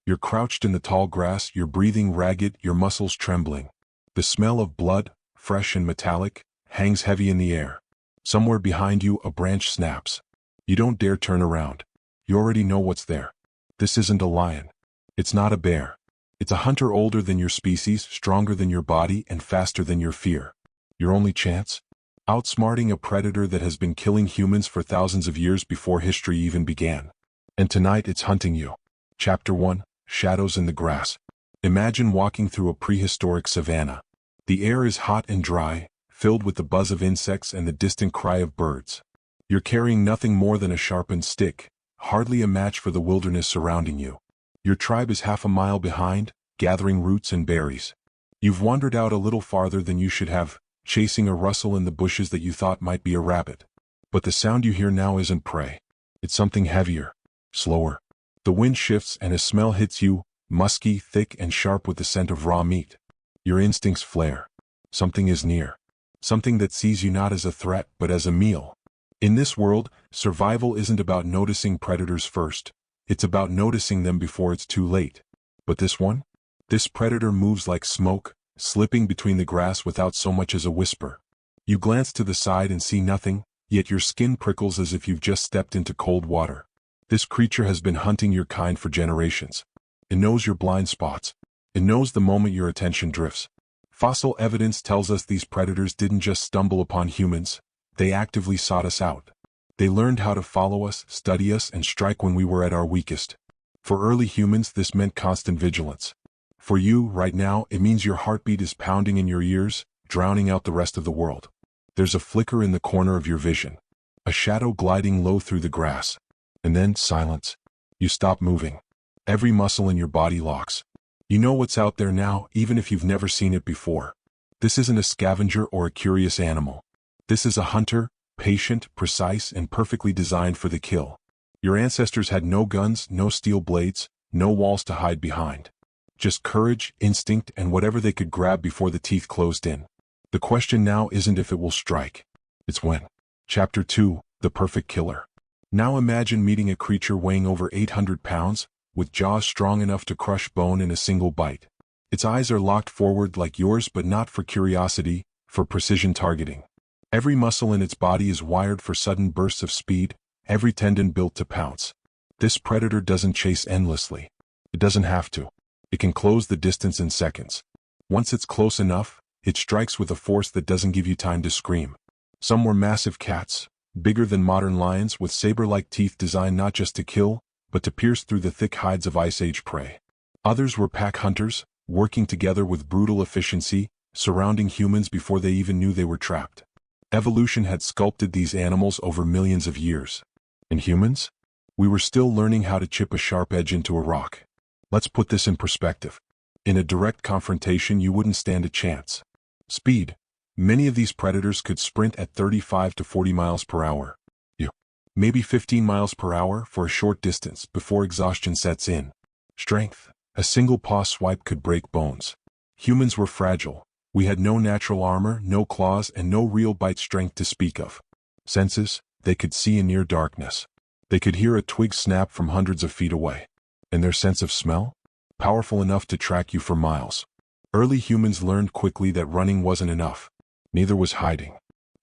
You're crouched in the tall grass, your breathing ragged, your muscles trembling. The smell of blood, fresh and metallic, hangs heavy in the air. Somewhere behind you, a branch snaps. You don't dare turn around. You already know what's there. This isn't a lion. It's not a bear. It's a hunter older than your species, stronger than your body, and faster than your fear. Your only chance? Outsmarting a predator that has been killing humans for thousands of years before history even began. And tonight it's hunting you. Chapter 1, Shadows in the Grass. Imagine walking through a prehistoric savanna. The air is hot and dry, filled with the buzz of insects and the distant cry of birds. You're carrying nothing more than a sharpened stick, hardly a match for the wilderness surrounding you. Your tribe is half a mile behind, gathering roots and berries. You've wandered out a little farther than you should have, chasing a rustle in the bushes that you thought might be a rabbit. But the sound you hear now isn't prey. It's something heavier, slower. The wind shifts and a smell hits you, musky, thick and sharp with the scent of raw meat. Your instincts flare. Something is near. Something that sees you not as a threat but as a meal. In this world, survival isn't about noticing predators first. It's about noticing them before it's too late. But this one? This predator moves like smoke, slipping between the grass without so much as a whisper. You glance to the side and see nothing, yet your skin prickles as if you've just stepped into cold water. This creature has been hunting your kind for generations. It knows your blind spots. It knows the moment your attention drifts. Fossil evidence tells us these predators didn't just stumble upon humans, they actively sought us out. They learned how to follow us, study us, and strike when we were at our weakest. For early humans, this meant constant vigilance. For you, right now, it means your heartbeat is pounding in your ears, drowning out the rest of the world. There's a flicker in the corner of your vision. A shadow gliding low through the grass. And then, silence. You stop moving. Every muscle in your body locks. You know what's out there now, even if you've never seen it before. This isn't a scavenger or a curious animal. This is a hunter, patient, precise, and perfectly designed for the kill. Your ancestors had no guns, no steel blades, no walls to hide behind. Just courage, instinct, and whatever they could grab before the teeth closed in. The question now isn't if it will strike. It's when. Chapter 2, The Perfect Killer. Now imagine meeting a creature weighing over 800 pounds, with jaws strong enough to crush bone in a single bite. Its eyes are locked forward like yours, but not for curiosity, for precision targeting. Every muscle in its body is wired for sudden bursts of speed, every tendon built to pounce. This predator doesn't chase endlessly. It doesn't have to. It can close the distance in seconds. Once it's close enough, it strikes with a force that doesn't give you time to scream. Some were massive cats, bigger than modern lions, with saber-like teeth designed not just to kill, but to pierce through the thick hides of Ice Age prey. Others were pack hunters, working together with brutal efficiency, surrounding humans before they even knew they were trapped. Evolution had sculpted these animals over millions of years. And humans? We were still learning how to chip a sharp edge into a rock. Let's put this in perspective. In a direct confrontation, you wouldn't stand a chance. Speed. Many of these predators could sprint at 35 to 40 miles per hour. Maybe 15 miles per hour for a short distance before exhaustion sets in. Strength. A single paw swipe could break bones. Humans were fragile. We had no natural armor, no claws, and no real bite strength to speak of. Senses. They could see in near darkness. They could hear a twig snap from hundreds of feet away. And their sense of smell? Powerful enough to track you for miles. Early humans learned quickly that running wasn't enough. Neither was hiding.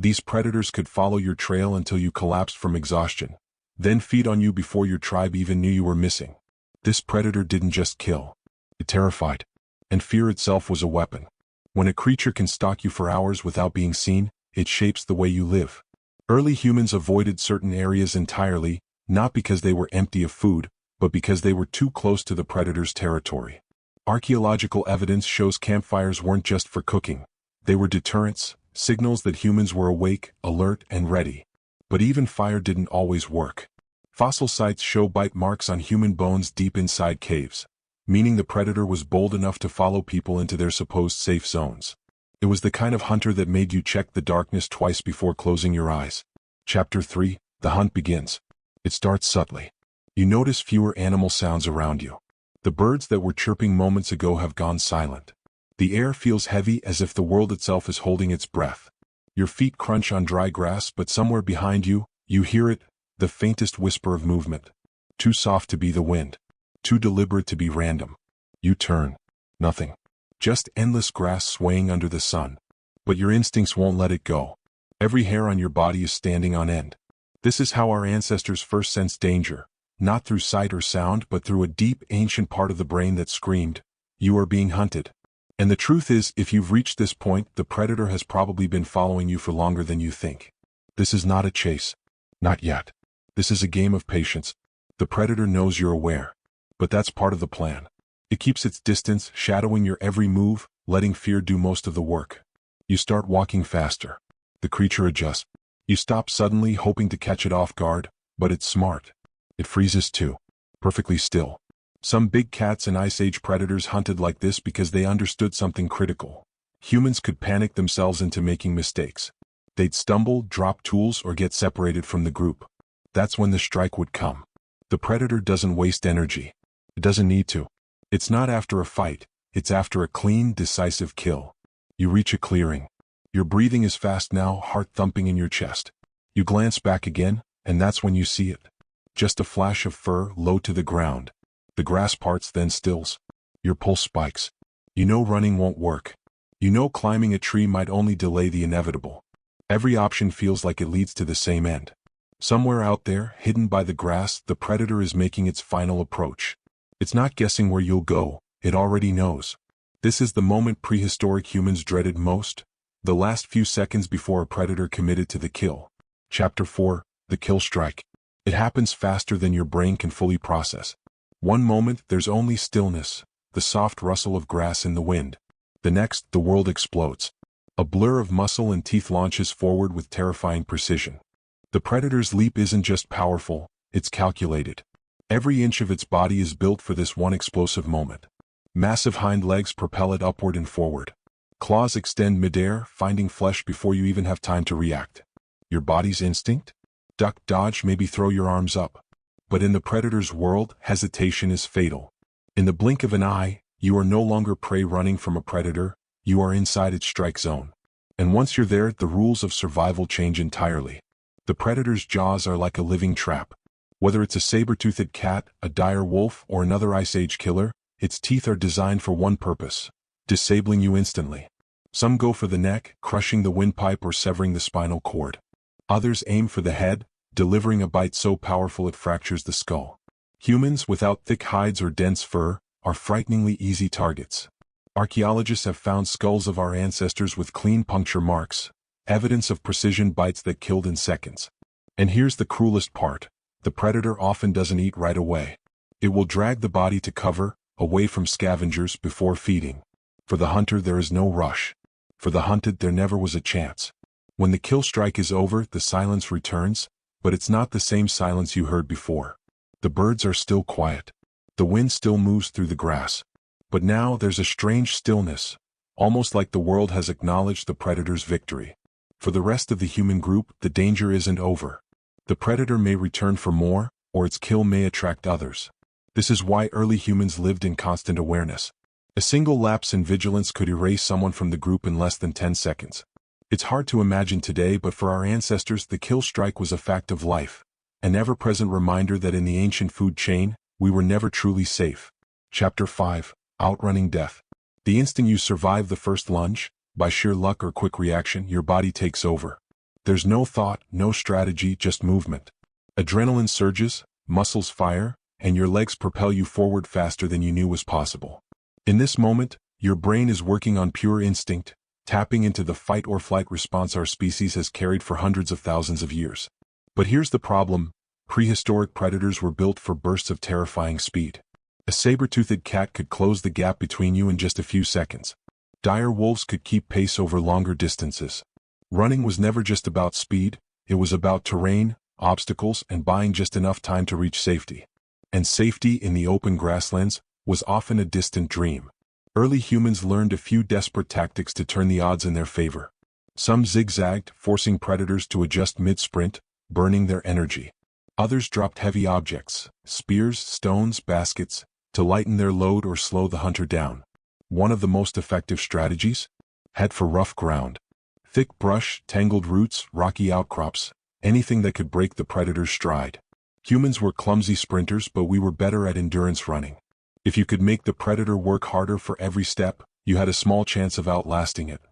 These predators could follow your trail until you collapsed from exhaustion, then feed on you before your tribe even knew you were missing. This predator didn't just kill. It terrified. And fear itself was a weapon. When a creature can stalk you for hours without being seen, it shapes the way you live. Early humans avoided certain areas entirely, not because they were empty of food, but because they were too close to the predator's territory. Archaeological evidence shows campfires weren't just for cooking. They were deterrents, signals that humans were awake, alert, and ready. But even fire didn't always work. Fossil sites show bite marks on human bones deep inside caves, meaning the predator was bold enough to follow people into their supposed safe zones. It was the kind of hunter that made you check the darkness twice before closing your eyes. Chapter 3, The Hunt begins. It starts subtly. You notice fewer animal sounds around you. The birds that were chirping moments ago have gone silent. The air feels heavy as if the world itself is holding its breath. Your feet crunch on dry grass, but somewhere behind you, you hear it, the faintest whisper of movement. Too soft to be the wind. too deliberate to be random. You turn. Nothing. Just endless grass swaying under the sun. But your instincts won't let it go. Every hair on your body is standing on end. This is how our ancestors first sensed danger, not through sight or sound but through a deep, ancient part of the brain that screamed, "You are being hunted." And the truth is, if you've reached this point, the predator has probably been following you for longer than you think. This is not a chase. Not yet. This is a game of patience. The predator knows you're aware. But that's part of the plan. It keeps its distance, shadowing your every move, letting fear do most of the work. You start walking faster. The creature adjusts. You stop suddenly, hoping to catch it off guard, but it's smart. It freezes too. Perfectly still. Some big cats and Ice Age predators hunted like this because they understood something critical. Humans could panic themselves into making mistakes. They'd stumble, drop tools, or get separated from the group. That's when the strike would come. The predator doesn't waste energy. It doesn't need to. It's not after a fight, it's after a clean, decisive kill. You reach a clearing. Your breathing is fast now, heart thumping in your chest. You glance back again, and that's when you see it. Just a flash of fur, low to the ground. The grass parts, then stills. Your pulse spikes. You know running won't work. You know climbing a tree might only delay the inevitable. Every option feels like it leads to the same end. Somewhere out there, hidden by the grass, the predator is making its final approach. It's not guessing where you'll go, it already knows. This is the moment prehistoric humans dreaded most, the last few seconds before a predator committed to the kill. Chapter 4, The Kill Strike. It happens faster than your brain can fully process. One moment, there's only stillness, the soft rustle of grass in the wind. The next, the world explodes. A blur of muscle and teeth launches forward with terrifying precision. The predator's leap isn't just powerful, it's calculated. Every inch of its body is built for this one explosive moment. Massive hind legs propel it upward and forward. Claws extend midair, finding flesh before you even have time to react. Your body's instinct? Duck, dodge, maybe throw your arms up. But in the predator's world, hesitation is fatal. In the blink of an eye, you are no longer prey running from a predator, you are inside its strike zone. And once you're there, the rules of survival change entirely. The predator's jaws are like a living trap. Whether it's a saber-toothed cat, a dire wolf, or another Ice Age killer, its teeth are designed for one purpose: disabling you instantly. Some go for the neck, crushing the windpipe or severing the spinal cord. Others aim for the head, delivering a bite so powerful it fractures the skull. Humans, without thick hides or dense fur, are frighteningly easy targets. Archaeologists have found skulls of our ancestors with clean puncture marks, evidence of precision bites that killed in seconds. And here's the cruelest part: the predator often doesn't eat right away. It will drag the body to cover, away from scavengers, before feeding. For the hunter, there is no rush. For the hunted, there never was a chance. When the kill strike is over, the silence returns, but it's not the same silence you heard before. The birds are still quiet. The wind still moves through the grass. But now there's a strange stillness, almost like the world has acknowledged the predator's victory. For the rest of the human group, the danger isn't over. The predator may return for more, or its kill may attract others. This is why early humans lived in constant awareness. A single lapse in vigilance could erase someone from the group in less than 10 seconds. It's hard to imagine today, but for our ancestors, the kill strike was a fact of life, an ever-present reminder that in the ancient food chain, we were never truly safe. Chapter 5, Outrunning Death. The instant you survive the first lunge, by sheer luck or quick reaction, your body takes over. There's no thought, no strategy, just movement. Adrenaline surges, muscles fire, and your legs propel you forward faster than you knew was possible. In this moment, your brain is working on pure instinct, tapping into the fight-or-flight response our species has carried for hundreds of thousands of years. But here's the problem: prehistoric predators were built for bursts of terrifying speed. A saber-toothed cat could close the gap between you in just a few seconds. Dire wolves could keep pace over longer distances. Running was never just about speed, it was about terrain, obstacles, and buying just enough time to reach safety. And safety in the open grasslands was often a distant dream. Early humans learned a few desperate tactics to turn the odds in their favor. Some zigzagged, forcing predators to adjust mid-sprint, burning their energy. Others dropped heavy objects, spears, stones, baskets, to lighten their load or slow the hunter down. One of the most effective strategies? Head for rough ground. Thick brush, tangled roots, rocky outcrops, anything that could break the predator's stride. Humans were clumsy sprinters, but we were better at endurance running. If you could make the predator work harder for every step, you had a small chance of outlasting it.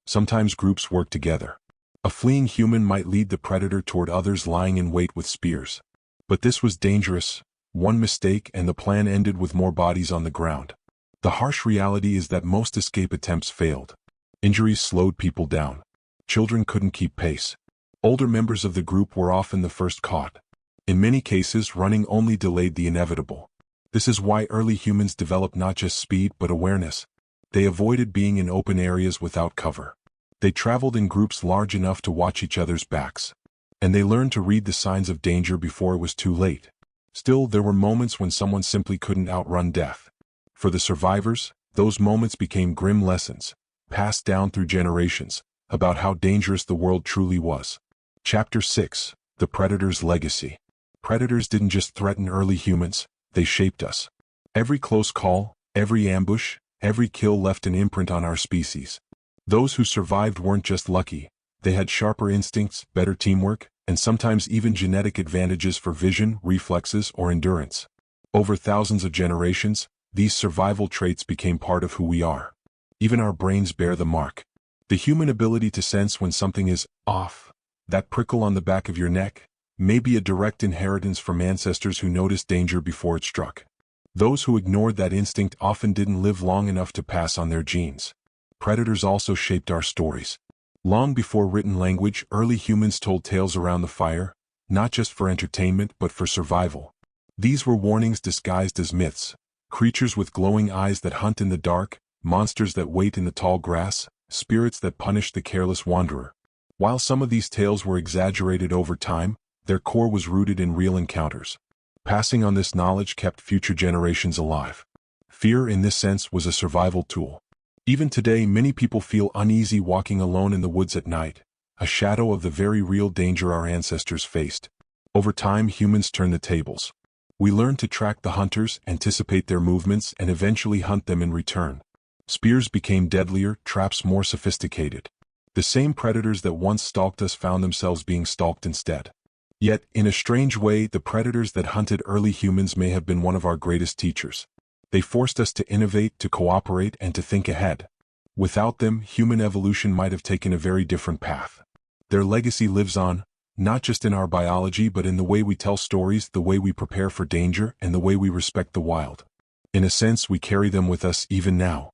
Sometimes groups worked together. A fleeing human might lead the predator toward others lying in wait with spears. But this was dangerous. One mistake and the plan ended with more bodies on the ground. The harsh reality is that most escape attempts failed. Injuries slowed people down. Children couldn't keep pace. Older members of the group were often the first caught. In many cases, running only delayed the inevitable. This is why early humans developed not just speed but awareness. They avoided being in open areas without cover. They traveled in groups large enough to watch each other's backs. And they learned to read the signs of danger before it was too late. Still, there were moments when someone simply couldn't outrun death. For the survivors, those moments became grim lessons, passed down through generations, about how dangerous the world truly was. Chapter 6: The Predator's Legacy. Predators didn't just threaten early humans, they shaped us. Every close call, every ambush, every kill left an imprint on our species. Those who survived weren't just lucky, they had sharper instincts, better teamwork, and sometimes even genetic advantages for vision, reflexes, or endurance. Over thousands of generations, these survival traits became part of who we are. Even our brains bear the mark. The human ability to sense when something is off, that prickle on the back of your neck, may be a direct inheritance from ancestors who noticed danger before it struck. Those who ignored that instinct often didn't live long enough to pass on their genes. Predators also shaped our stories. Long before written language, early humans told tales around the fire, not just for entertainment but for survival. These were warnings disguised as myths. Creatures with glowing eyes that hunt in the dark, monsters that wait in the tall grass, spirits that punish the careless wanderer. While some of these tales were exaggerated over time, their core was rooted in real encounters. Passing on this knowledge kept future generations alive. Fear, in this sense, was a survival tool. Even today, many people feel uneasy walking alone in the woods at night, a shadow of the very real danger our ancestors faced. Over time, humans turned the tables. We learned to track the hunters, anticipate their movements, and eventually hunt them in return. Spears became deadlier, traps more sophisticated. The same predators that once stalked us found themselves being stalked instead. Yet, in a strange way, the predators that hunted early humans may have been one of our greatest teachers. They forced us to innovate, to cooperate, and to think ahead. Without them, human evolution might have taken a very different path. Their legacy lives on, not just in our biology but in the way we tell stories, the way we prepare for danger, and the way we respect the wild. In a sense, we carry them with us even now.